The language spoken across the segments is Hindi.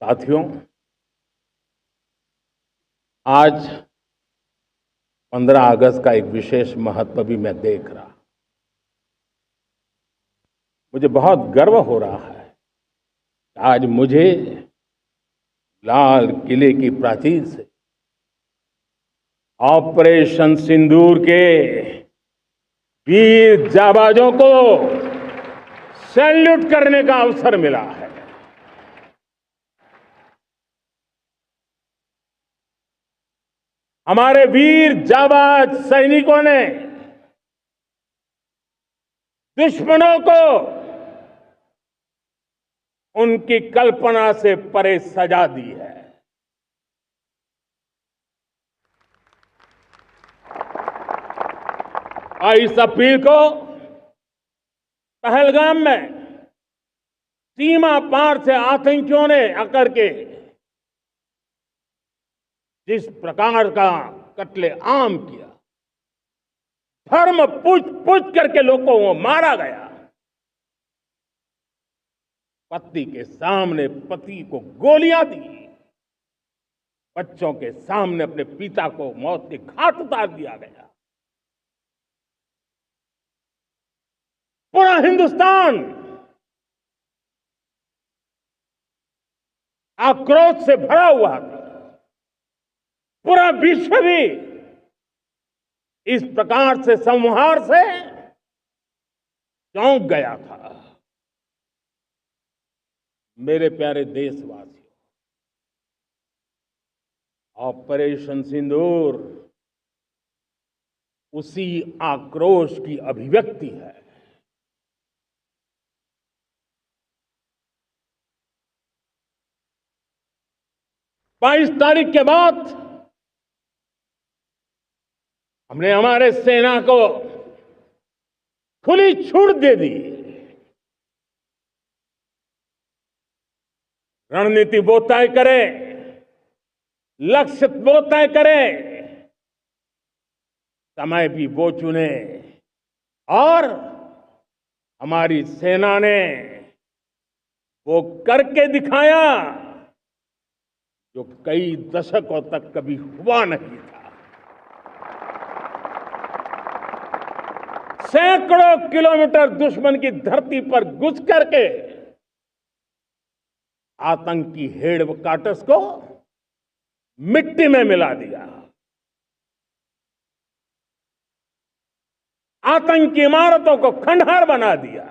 साथियों, आज 15 अगस्त का एक विशेष महत्व भी मैं देख रहा। मुझे बहुत गर्व हो रहा है कि आज मुझे लाल किले की प्राचीर से ऑपरेशन सिंदूर के वीर जाबाजों को सैल्यूट करने का अवसर मिला है। हमारे वीर जाबाज सैनिकों ने दुश्मनों को उनकी कल्पना से परे सजा दी है। और इस अपील को पहलगाम में सीमा पार से आतंकियों ने आकर के जिस प्रकार का कत्ले आम किया, धर्म पूछ पूछ करके लोगों को मारा गया। पत्नी के सामने पति को गोलियां दी, बच्चों के सामने अपने पिता को मौत के घाट उतार दिया गया। पूरा हिंदुस्तान आक्रोश से भरा हुआ था। पूरा विश्व भी इस प्रकार से संहार से चौंक गया था। मेरे प्यारे देशवासियों, ऑपरेशन सिंदूर उसी आक्रोश की अभिव्यक्ति है। 22 तारीख के बाद हमने हमारे सेना को खुली छूट दे दी। रणनीति वो तय करे, लक्ष्य वो तय करे, समय भी वो चुने। और हमारी सेना ने वो करके दिखाया जो कई दशकों तक कभी हुआ नहीं था। सैकड़ों किलोमीटर दुश्मन की धरती पर घुस करके आतंकी हेडक्वार्टर्स को मिट्टी में मिला दिया। आतंकी इमारतों को खंडहर बना दिया।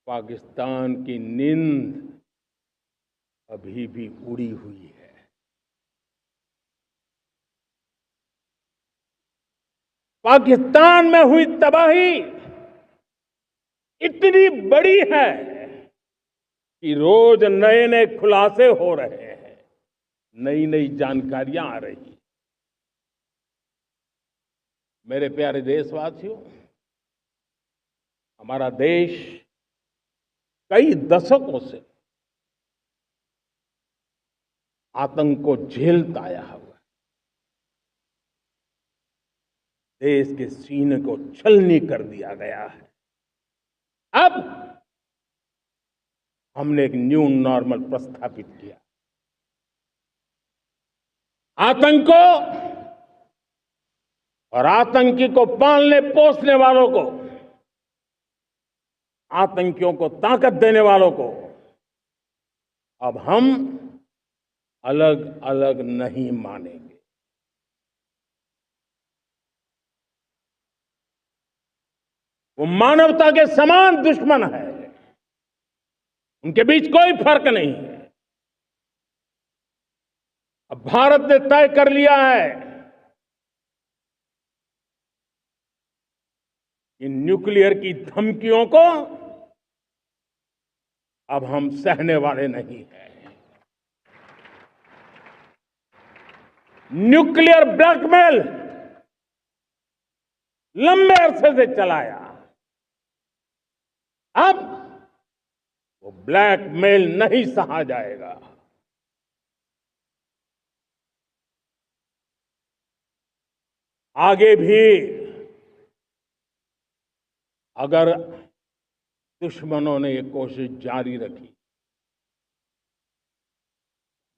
पाकिस्तान की नींद अभी भी उड़ी हुई है। पाकिस्तान में हुई तबाही इतनी बड़ी है कि रोज नए नए खुलासे हो रहे हैं, नई नई जानकारियां आ रही। मेरे प्यारे देशवासियों, हमारा देश कई दशकों से आतंक को झेलता आया हुआ है। देश के सीने को छलनी कर दिया गया है। अब हमने एक न्यू नॉर्मल प्रस्थापित किया। आतंक को और आतंकी को पालने पोसने वालों को, आतंकियों को ताकत देने वालों को अब हम अलग अलग नहीं मानेंगे। वो मानवता के समान दुश्मन है। उनके बीच कोई फर्क नहीं है। अब भारत ने तय कर लिया है कि न्यूक्लियर की धमकियों को अब हम सहने वाले नहीं हैं। न्यूक्लियर ब्लैकमेल लंबे अरसे से चलाया। अब वो ब्लैकमेल नहीं सहा जाएगा। आगे भी अगर दुश्मनों ने ये कोशिश जारी रखी।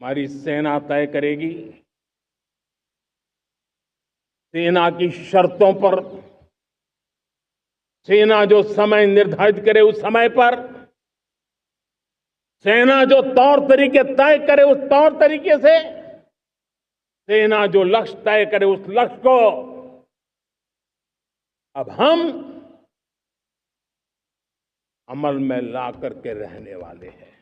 हमारी सेना तय करेगी, सेना की शर्तों पर, सेना जो समय निर्धारित करे उस समय पर, सेना जो तौर तरीके तय करे उस तौर तरीके से, सेना जो लक्ष्य तय करे उस लक्ष्य को अब हम अमल में ला करके रहने वाले हैं।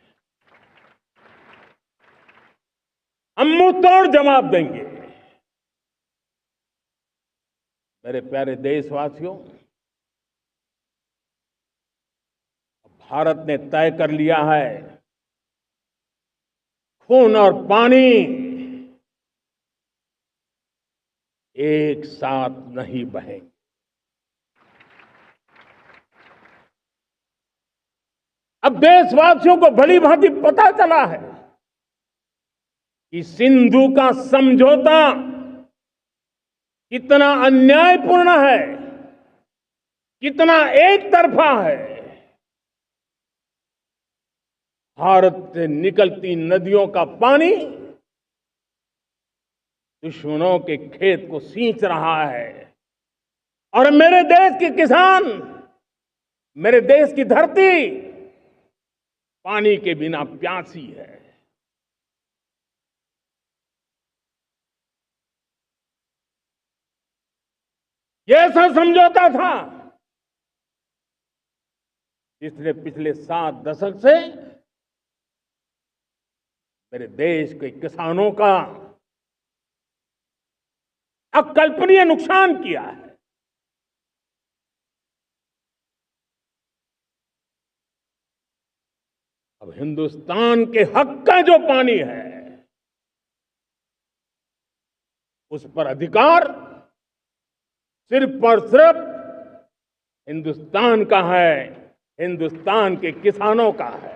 हम मुंह तोड़ जवाब देंगे। मेरे प्यारे देशवासियों, भारत ने तय कर लिया है, खून और पानी एक साथ नहीं बहेंगे। अब देशवासियों को भली भांति पता चला है कि सिंधु का समझौता कितना अन्यायपूर्ण है, कितना एक तरफा है। भारत से निकलती नदियों का पानी दुश्मनों के खेत को सींच रहा है और मेरे देश के किसान, मेरे देश की धरती पानी के बिना प्यासी है। ये ऐसा समझौता था जिसने पिछले 7 दशक से मेरे देश के किसानों का अकल्पनीय नुकसान किया है। अब हिंदुस्तान के हक का जो पानी है उस पर अधिकार सिर्फ और सिर्फ हिंदुस्तान का है, हिंदुस्तान के किसानों का है।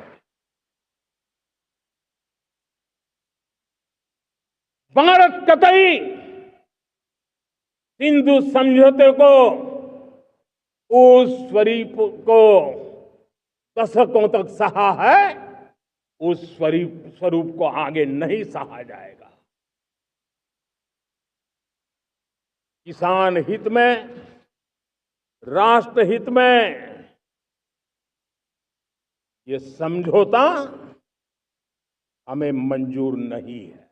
भारत कतई सिंधु समझौते को, उस स्वरूप को दशकों तक सहा है, उस स्वरूप को आगे नहीं सहा जाएगा। किसान हित में, राष्ट्र हित में ये समझौता हमें मंजूर नहीं है।